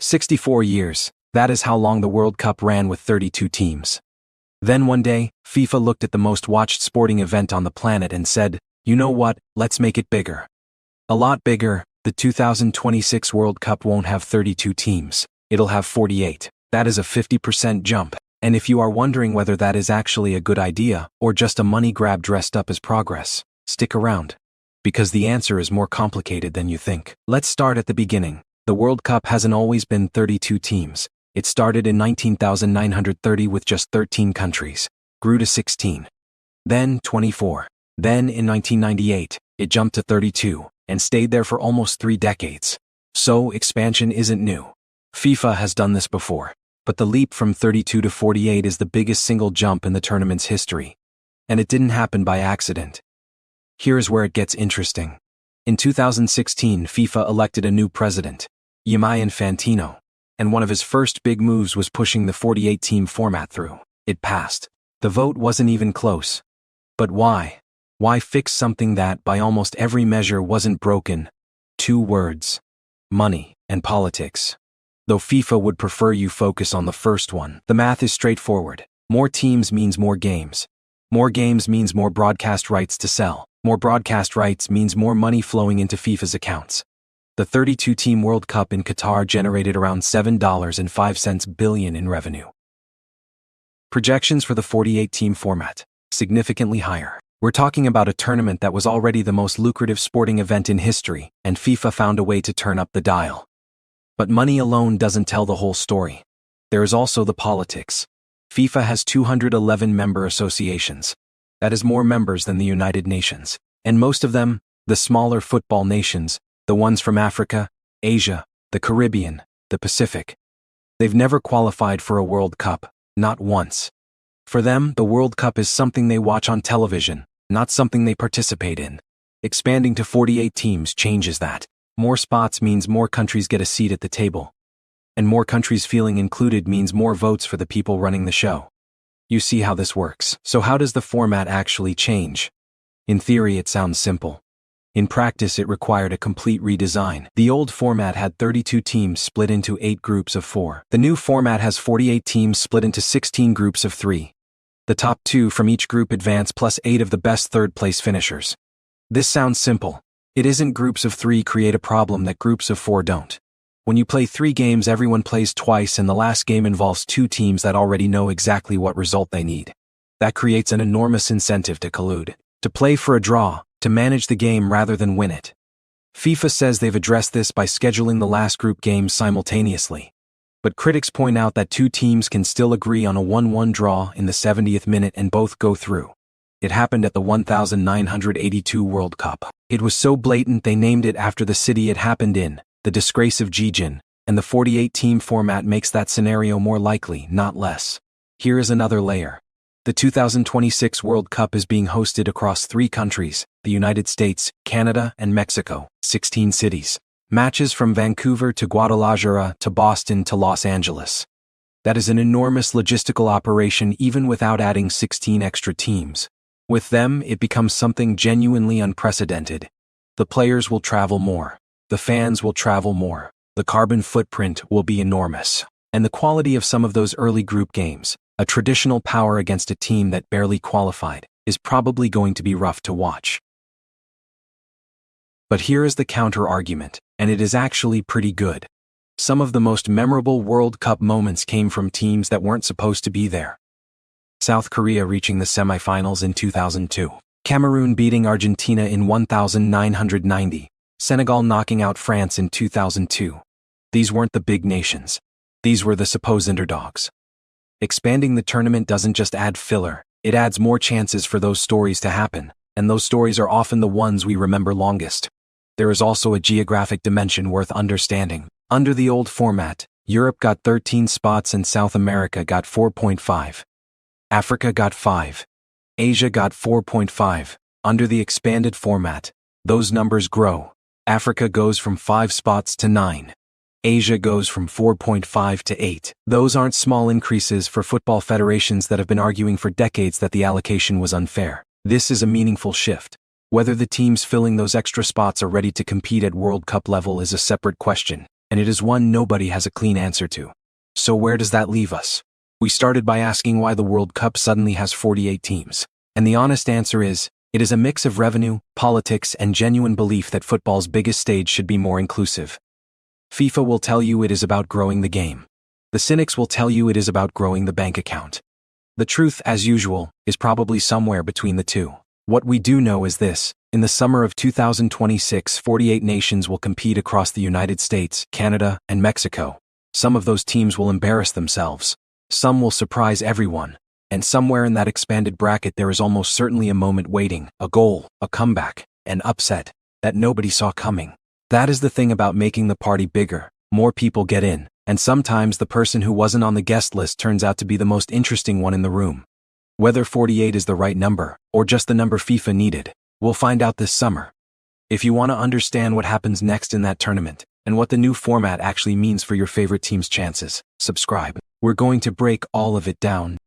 64 years, that is how long the World Cup ran with 32 teams. Then one day, FIFA looked at the most watched sporting event on the planet and said, you know what, let's make it bigger. A lot bigger. The 2026 World Cup won't have 32 teams, it'll have 48. That is a 50% jump. And if you are wondering whether that is actually a good idea or just a money grab dressed up as progress, stick around. Because the answer is more complicated than you think. Let's start at the beginning. The World Cup hasn't always been 32 teams. It started in 1930 with just 13 countries, grew to 16, then 24. Then in 1998, it jumped to 32, and stayed there for almost 3 decades. So expansion isn't new. FIFA has done this before, but the leap from 32 to 48 is the biggest single jump in the tournament's history. And it didn't happen by accident. Here's where it gets interesting. In 2016, FIFA elected a new president, Gianni Infantino, and one of his first big moves was pushing the 48-team format through. It passed. The vote wasn't even close. But why? Why fix something that, by almost every measure, wasn't broken? 2 words: money and politics. Though FIFA would prefer you focus on the first one, the math is straightforward. More teams means more games. More games means more broadcast rights to sell. More broadcast rights means more money flowing into FIFA's accounts. The 32-team World Cup in Qatar generated around $7.05 billion in revenue. Projections for the 48-team format, significantly higher. We're talking about a tournament that was already the most lucrative sporting event in history, and FIFA found a way to turn up the dial. But money alone doesn't tell the whole story. There is also the politics. FIFA has 211 member associations. That is more members than the United Nations. And most of them, the smaller football nations, the ones from Africa, Asia, the Caribbean, the Pacific. They've never qualified for a World Cup, not once. For them, the World Cup is something they watch on television, not something they participate in. Expanding to 48 teams changes that. More spots means more countries get a seat at the table. And more countries feeling included means more votes for the people running the show. You see how this works. So how does the format actually change? In theory, it sounds simple. In practice, it required a complete redesign. The old format had 32 teams split into 8 groups of 4. The new format has 48 teams split into 16 groups of 3. The top 2 from each group advance plus 8 of the best third-place finishers. This sounds simple. It isn't. Groups of 3 create a problem that groups of 4 don't. When you play 3 games, everyone plays twice, and the last game involves 2 teams that already know exactly what result they need. That creates an enormous incentive to collude, to play for a draw, to manage the game rather than win it. FIFA says they've addressed this by scheduling the last group games simultaneously. But critics point out that 2 teams can still agree on a 1-1 draw in the 70th minute and both go through. It happened at the 1982 World Cup. It was so blatant they named it after the city it happened in, the disgrace of Jijin, and the 48-team format makes that scenario more likely, not less. Here is another layer. The 2026 World Cup is being hosted across 3 countries, the United States, Canada, and Mexico, 16 cities. Matches from Vancouver to Guadalajara to Boston to Los Angeles. That is an enormous logistical operation even without adding 16 extra teams. With them, it becomes something genuinely unprecedented. The players will travel more. The fans will travel more. The carbon footprint will be enormous. And the quality of some of those early group games, a traditional power against a team that barely qualified, is probably going to be rough to watch. But here is the counter-argument, and it is actually pretty good. Some of the most memorable World Cup moments came from teams that weren't supposed to be there. South Korea reaching the semifinals in 2002. Cameroon beating Argentina in 1990. Senegal knocking out France in 2002. These weren't the big nations. These were the supposed underdogs. Expanding the tournament doesn't just add filler, it adds more chances for those stories to happen, and those stories are often the ones we remember longest. There is also a geographic dimension worth understanding. Under the old format, Europe got 13 spots and South America got 4.5. Africa got 5. Asia got 4.5. Under the expanded format, those numbers grow. Africa goes from 5 spots to 9. Asia goes from 4.5 to 8. Those aren't small increases for football federations that have been arguing for decades that the allocation was unfair. This is a meaningful shift. Whether the teams filling those extra spots are ready to compete at World Cup level is a separate question. and it is one nobody has a clean answer to. So where does that leave us? We started by asking why the World Cup suddenly has 48 teams. And the honest answer is, it is a mix of revenue, politics, and genuine belief that football's biggest stage should be more inclusive. FIFA will tell you it is about growing the game. The cynics will tell you it is about growing the bank account. The truth, as usual, is probably somewhere between the two. What we do know is this: in the summer of 2026, 48 nations will compete across the United States, Canada, and Mexico. Some of those teams will embarrass themselves. Some will surprise everyone. And somewhere in that expanded bracket there is almost certainly a moment waiting, a goal, a comeback, an upset, that nobody saw coming. That is the thing about making the party bigger. More people get in, and sometimes the person who wasn't on the guest list turns out to be the most interesting one in the room. Whether 48 is the right number, or just the number FIFA needed, we'll find out this summer. If you want to understand what happens next in that tournament, and what the new format actually means for your favorite team's chances, subscribe. We're going to break all of it down.